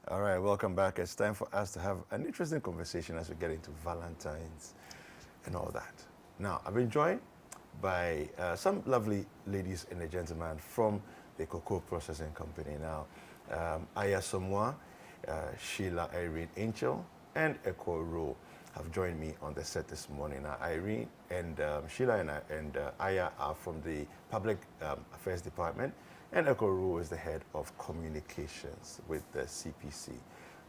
All right, welcome back. It's time for us to have an interesting conversation as we get into Valentine's and all that. Now, I've been joined by some lovely ladies and a gentleman from the Cocoa Processing Company. Now, Aya Somwa, Sheila Irene Angel, and Echo Ro have joined me on the set this morning. Now, Irene and Sheila and Aya are from the Public Affairs Department, and Echo Ro is the head of communications with the CPC.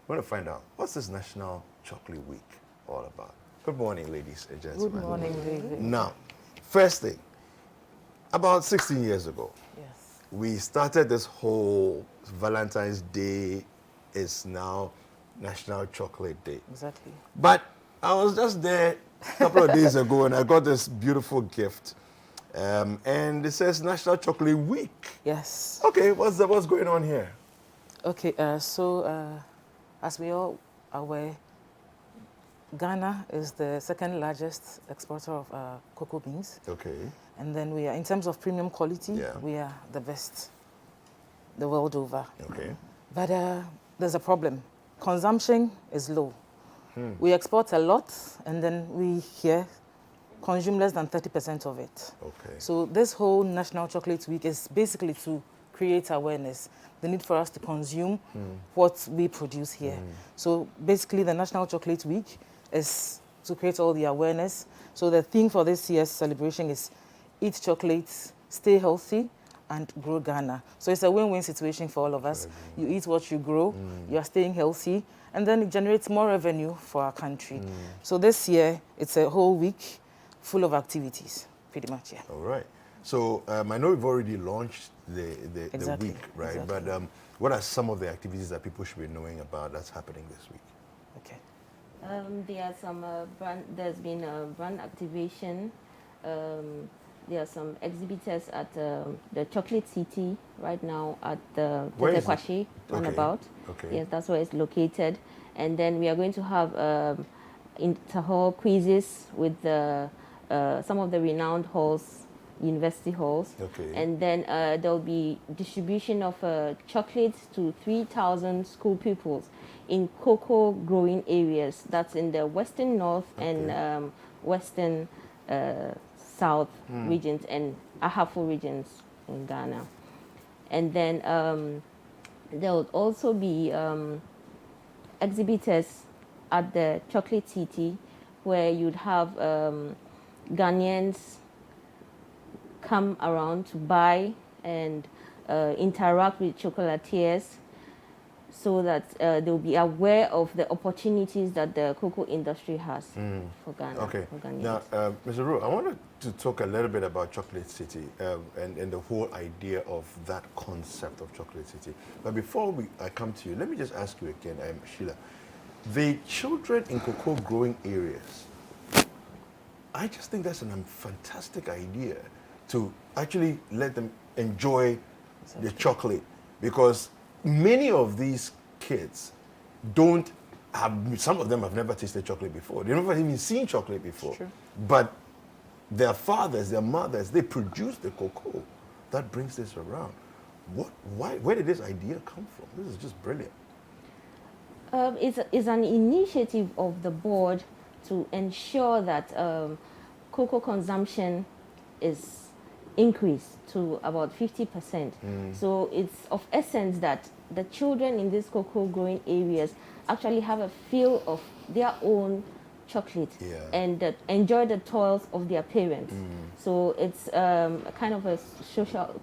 We're going to find out what's this National Chocolate Week all about. Good morning, ladies and Good gentlemen. morning, David. Now, first thing, about 16 years ago, Yes. we started this whole Valentine's Day is now National Chocolate Day. Exactly. But I was just there a couple of days ago and I got this beautiful gift. And it says National Chocolate Week. Yes. Okay, what's going on here? Okay, as we all are aware, Ghana is the second largest exporter of cocoa beans. Okay. And then we are, in terms of premium quality, Yeah. we are the best the world over. Okay. But there's a problem. Consumption is low. We export a lot, and then we here consume less than 30% of it. Okay. So this whole National Chocolate Week is basically to create awareness, the need for us to consume what we produce here. So basically the National Chocolate Week is to create all the awareness. So the theme for this year's celebration is eat chocolate, stay healthy, and grow Ghana. So it's a win-win situation for all of us. You eat what you grow, you are staying healthy, and then it generates more revenue for our country. So this year, it's a whole week full of activities, pretty much, yeah. All right. So I know we've already launched the Exactly, week, right? exactly. But what are some of the activities that people should be knowing about that's happening this week? Okay. There are some there's been a brand activation. There are some exhibitors at the Chocolate City right now at the Where is it? Tetekwashi roundabout. Okay. Yes, that's where it's located. And then we are going to have inter-hall quizzes with some of the renowned halls, university halls. Okay. And then there'll be distribution of chocolates to 3,000 school pupils in cocoa growing areas. That's in the western north and western south regions and Ahafo regions in Ghana. And then there will also be exhibitors at the Chocolate City where you'd have Ghanaians come around to buy and interact with chocolatiers so that they'll be aware of the opportunities that the cocoa industry has for Ghana. Okay. For Ghanaians. Now, Mr. Ru, I wanted to talk a little bit about Chocolate City and the whole idea of that concept of Chocolate City. But before I come to you, let me just ask you again, Sheila. The children in cocoa growing areas, I just think that's a fantastic idea to actually let them enjoy the chocolate, because many of these kids don't have, some of them have never tasted chocolate before. They've never even seen chocolate before. True. But their fathers, their mothers, they produce the cocoa that brings this around. Where did this idea come from? This is just brilliant. It's an initiative of the board to ensure that cocoa consumption is increased to about 50%. So it's of essence that the children in these cocoa growing areas actually have a feel of their own chocolate and enjoy the toils of their parents. So it's kind of a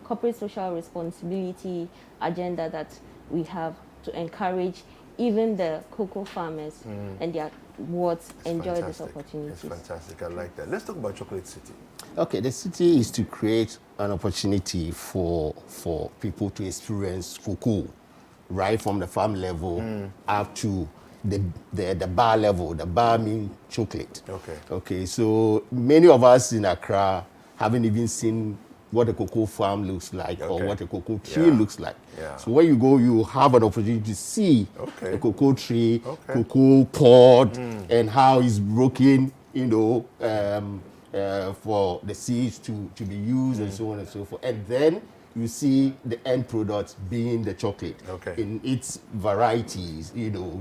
corporate social responsibility agenda that we have to encourage even the cocoa farmers and their wards enjoy this opportunity. It's fantastic. I like that. Let's talk about Chocolate City. Okay, the city is to create an opportunity for people to experience cocoa, right from the farm level up to the bar level. The bar means chocolate. Okay. Okay, so many of us in Accra haven't even seen what a cocoa farm looks like or what a cocoa tree looks like. Yeah. So when you go, you have an opportunity to see Okay. a cocoa tree, Okay. cocoa pod, and how it's broken, for the seeds to be used and so on and so forth. And then you see the end product being the chocolate Okay. in its varieties,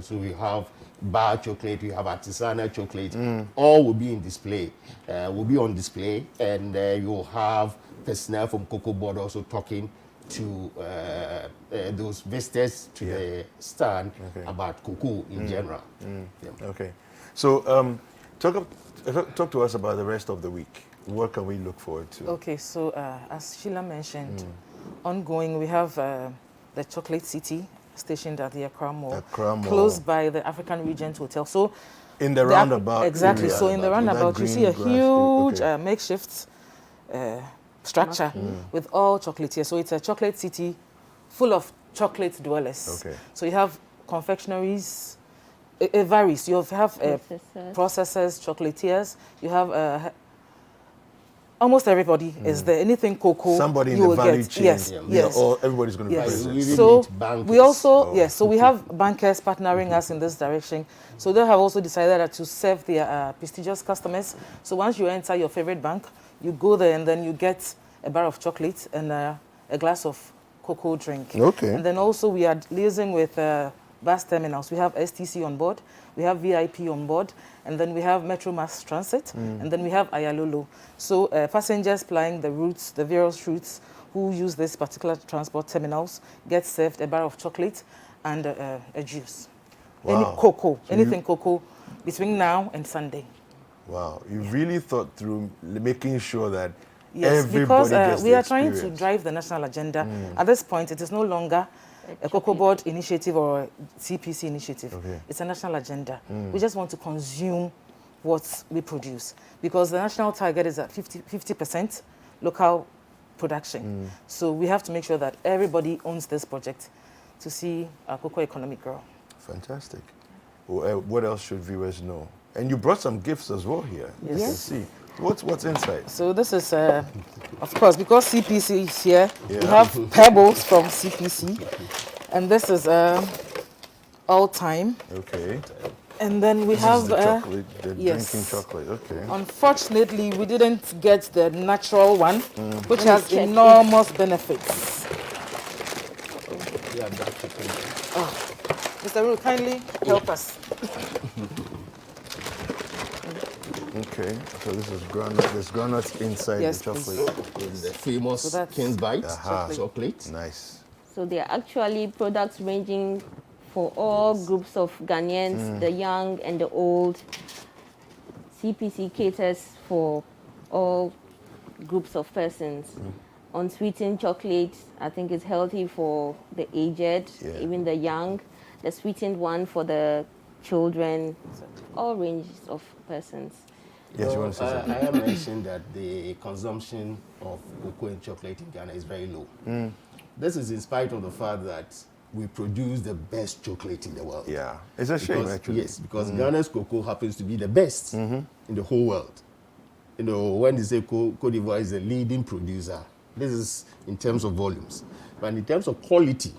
so we have bar chocolate, we have artisanal chocolate, all will be in display, will be on display, and you'll have personnel from Cocoa Board also talking to those visitors to the stand about cocoa in general. Yeah. Okay. So talk to us about the rest of the week. What can we look forward to? Okay, so as Sheila mentioned, ongoing we have the Chocolate City stationed at the Accra Mall, Accra Mall. close by the African Regent Hotel. So In the roundabout. exactly. area, So in the with that roundabout, you green see a grass. huge Okay. makeshift structure with all chocolatiers. So it's a chocolate city full of chocolate dwellers. Okay. So you have confectionaries. It varies. You have Processors. processors, chocolatiers. You have almost everybody is there. Anything cocoa, Somebody in you the will value get. chain. Yes, Yeah, yes. everybody's going to Yes. be Right, present. we really So need bankers. we also Oh. yes, so we have bankers partnering us in this direction. So they have also decided to serve their prestigious customers. So once you enter your favorite bank, you go there and then you get a bar of chocolate and a glass of cocoa drink. Okay. And then also we are liaising with bus terminals. We have STC on board, we have VIP on board, and then we have Metro Mass Transit, and then we have Ayalolo. So passengers plying the routes, the various routes who use this particular transport terminals get served a bar of chocolate and a juice. Any Wow. cocoa, So anything cocoa between now and Sunday. Wow, you really thought through making sure that Yes, everybody because gets we the are trying to experience. drive the national agenda. At this point, it is no longer a Cocoa Board initiative or a CPC initiative. Okay. It's a national agenda. We just want to consume what we produce because the national target is at 50% local production. So we have to make sure that everybody owns this project to see our cocoa economy grow. Fantastic. Well, what else should viewers know? And you brought some gifts as well here. Yes. You can see. What's inside? So this is, of course, because CPC is here, we Yeah. have pebbles from CPC, and this is all time. Okay. And then we This have is the chocolate, the yes. drinking chocolate. Okay. Unfortunately, we didn't get the natural one, which Let me has check it. enormous benefits. Yeah, that's okay. Mr. Ru, kindly help us. Okay. So this is granite. There's granite inside Yes, the chocolate. With the famous So that's King's Bite Aha. chocolate. Nice. So they are actually products ranging for all groups of Ghanaians, the young and the old. CPC caters for all groups of persons. Unsweetened chocolate, I think, is healthy for the aged, Yeah. even the young. The sweetened one for the children, all ranges of persons. Yes, you want to say something? I have mentioned that the consumption of cocoa and chocolate in Ghana is very low. This is in spite of the fact that we produce the best chocolate in the world. Yeah. It's a shame, Because, actually. yes, because Ghana's cocoa happens to be the best in the whole world. When they say Cote d'Ivoire is the leading producer, this is in terms of volumes. But in terms of quality,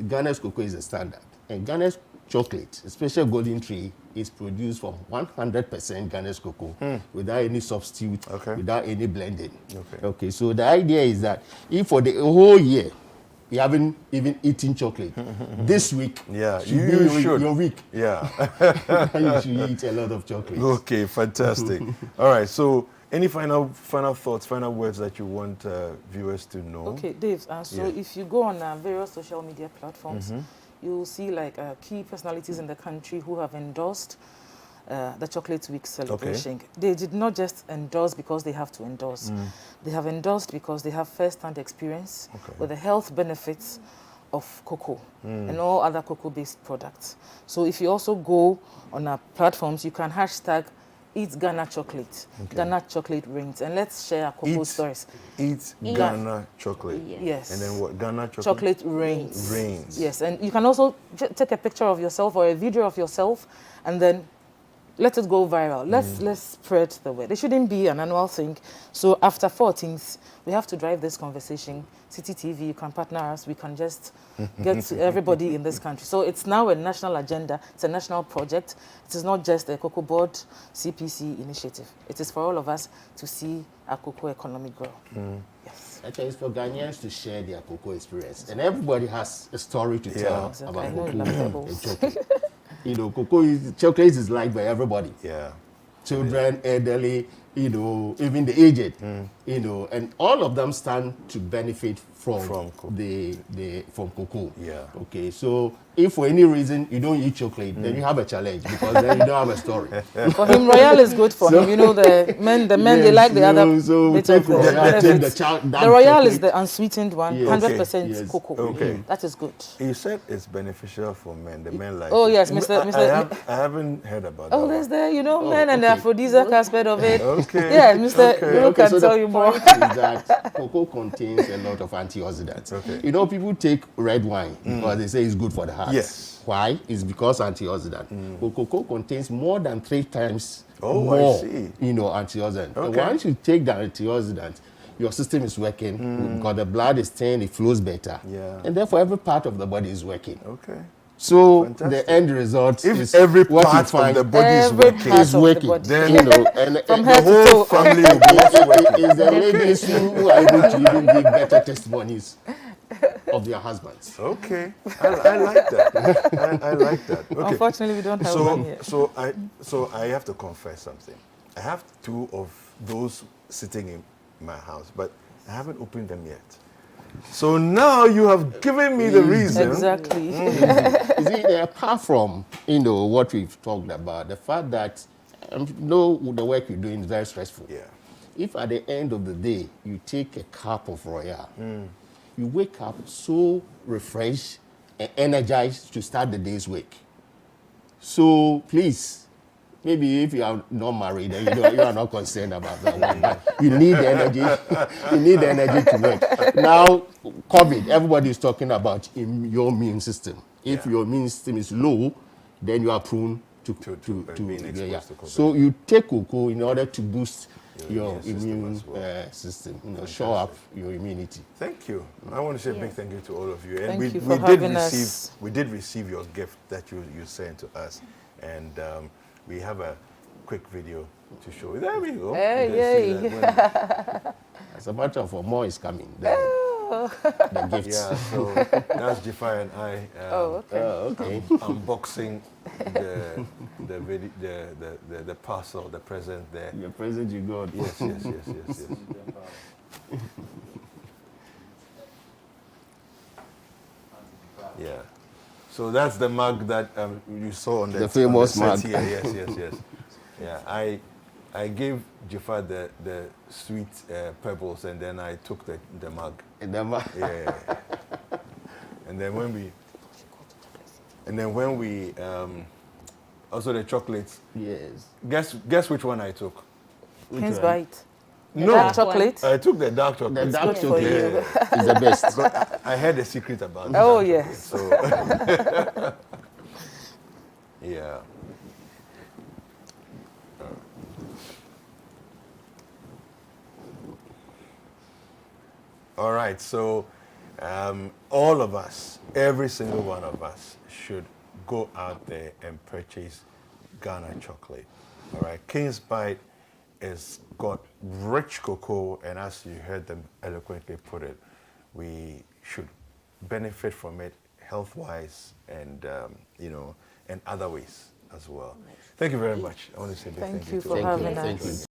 Ghana's cocoa is the standard. And Ghana's chocolate, especially Golden Tree, is produced from 100% Ghana's cocoa without any substitute, Okay. without any blending. Okay. So the idea is that if for the whole year you haven't even eaten chocolate, this week Yeah, should you be should. your week. Yeah. You should eat a lot of chocolate. Okay, fantastic. All right, so any final thoughts, final words that you want viewers to know? Okay, Dave, so Yeah. if you go on various social media platforms, you will see like key personalities in the country who have endorsed the Chocolate Week celebration. They did not just endorse because they have to endorse. They have endorsed because they have first-hand experience with the health benefits of cocoa and all other cocoa-based products. So if you also go on our platforms, you can hashtag Eat Ghana Chocolate, Ghana Chocolate Reigns, and let's share our cocoa stories. Eat Ghana chocolate. Yes. Yes. And then what? Ghana chocolate? Chocolate reigns. Reigns. Yes, and you can also take a picture of yourself or a video of yourself and then let it go viral. Let's spread the word. It shouldn't be an annual thing. So after 14th, we have to drive this conversation. City TV, you can partner us. We can just get to everybody in this country. So it's now a national agenda. It's a national project. It is not just a Cocoa Board CPC initiative. It is for all of us to see our cocoa economy grow. Yes. Actually, it's for Ghanaians to share their cocoa experience. And everybody has a story to tell Exactly. I about know you love cocoa edibles. and chocolate. You know, chocolate is liked by everybody. Yeah. Children, elderly, you know, even the aged, you know, and all of them stand to benefit from cocoa. Yeah. Okay, so if for any reason you don't eat chocolate, then you have a challenge because then you don't have a story. For him, Royale is good for him. You know, the men they Yes, like the other so bit take of the Royale, take benefits. that The Royale is chocolate. the unsweetened one, Yes. 100% Okay, yes. cocoa. Okay. That is good. You said it's beneficial for men. The men like Oh, it. yes, Mr. I haven't heard about Oh, that. there's one. the, men and the okay. aphrodisiac aspect of it. Okay. Yeah, Mr. Okay. Guru can so tell the you more. point is that cocoa contains a lot of antioxidants. Okay. You know, people take red wine because they say it's good for the heart. Yes. Why? It's because antioxidant. But cocoa contains more than 3 times Oh, more, I see. you know, antioxidant. And Okay. once you take the antioxidant, your system is working because the blood is thin, it flows better. Yeah. And therefore, every part of the body is working. Okay. So Fantastic. the end result If is every what you part of find the body is Every working, part is of the working. body. Then you know, and From the head to whole toe. family will be also working. is the ladies who are able to even give better testimonies of their husbands. Okay, I like that. I like that. Okay. Unfortunately, we don't have one here. So I have to confess something. I have 2 of those sitting in my house, but I haven't opened them yet. So now you have given me the reason. Exactly. You see, apart from, you know, what we've talked about, the fact that the work you're doing is very stressful. Yeah. If at the end of the day you take a cup of Royale, you wake up so refreshed and energized to start the day's work. So please, maybe if you are not married and you are not concerned about that one, but you need the energy. You need the energy to work. Now, COVID, everybody is talking about your immune system. If Yeah. your immune system is low, then you are prone to being exposed to COVID. So you take cocoa in order to boost your immune system immune as well. system, you know, shore up your immunity. Thank you. I want to say a big thank you to all of you. And Thank we, you for we did having receive us. we did receive your gift that you sent to us, and we have a quick video to show. There we go. Hey, You can see yay. that when- As a matter of fact, more is coming. The gifts. yeah. So that's Jafar and I. Okay. Okay. Unboxing the parcel, the present there. Your present you got. Yes. Yeah. So that's the mug that you saw on The famous on the set mug. here. Yes. Yeah. I gave Jafar the sweet pebbles, and then I took the mug. Yeah. And then when we also the chocolates. Yes. Guess which one I took? King's Bite. No, Dark chocolate. I took the dark chocolate. The dark good for chocolate you. is the best. But I heard a secret about Oh, dark yes. chocolate, so yeah. All right, so all of us, every single one of us, should go out there and purchase Ghana chocolate. All right, King's Bite is got rich cocoa, and as you heard them eloquently put it, we should benefit from it health-wise and and other ways as well. Thank you very much. I want to say a big Thank thank you to for all of having you. us.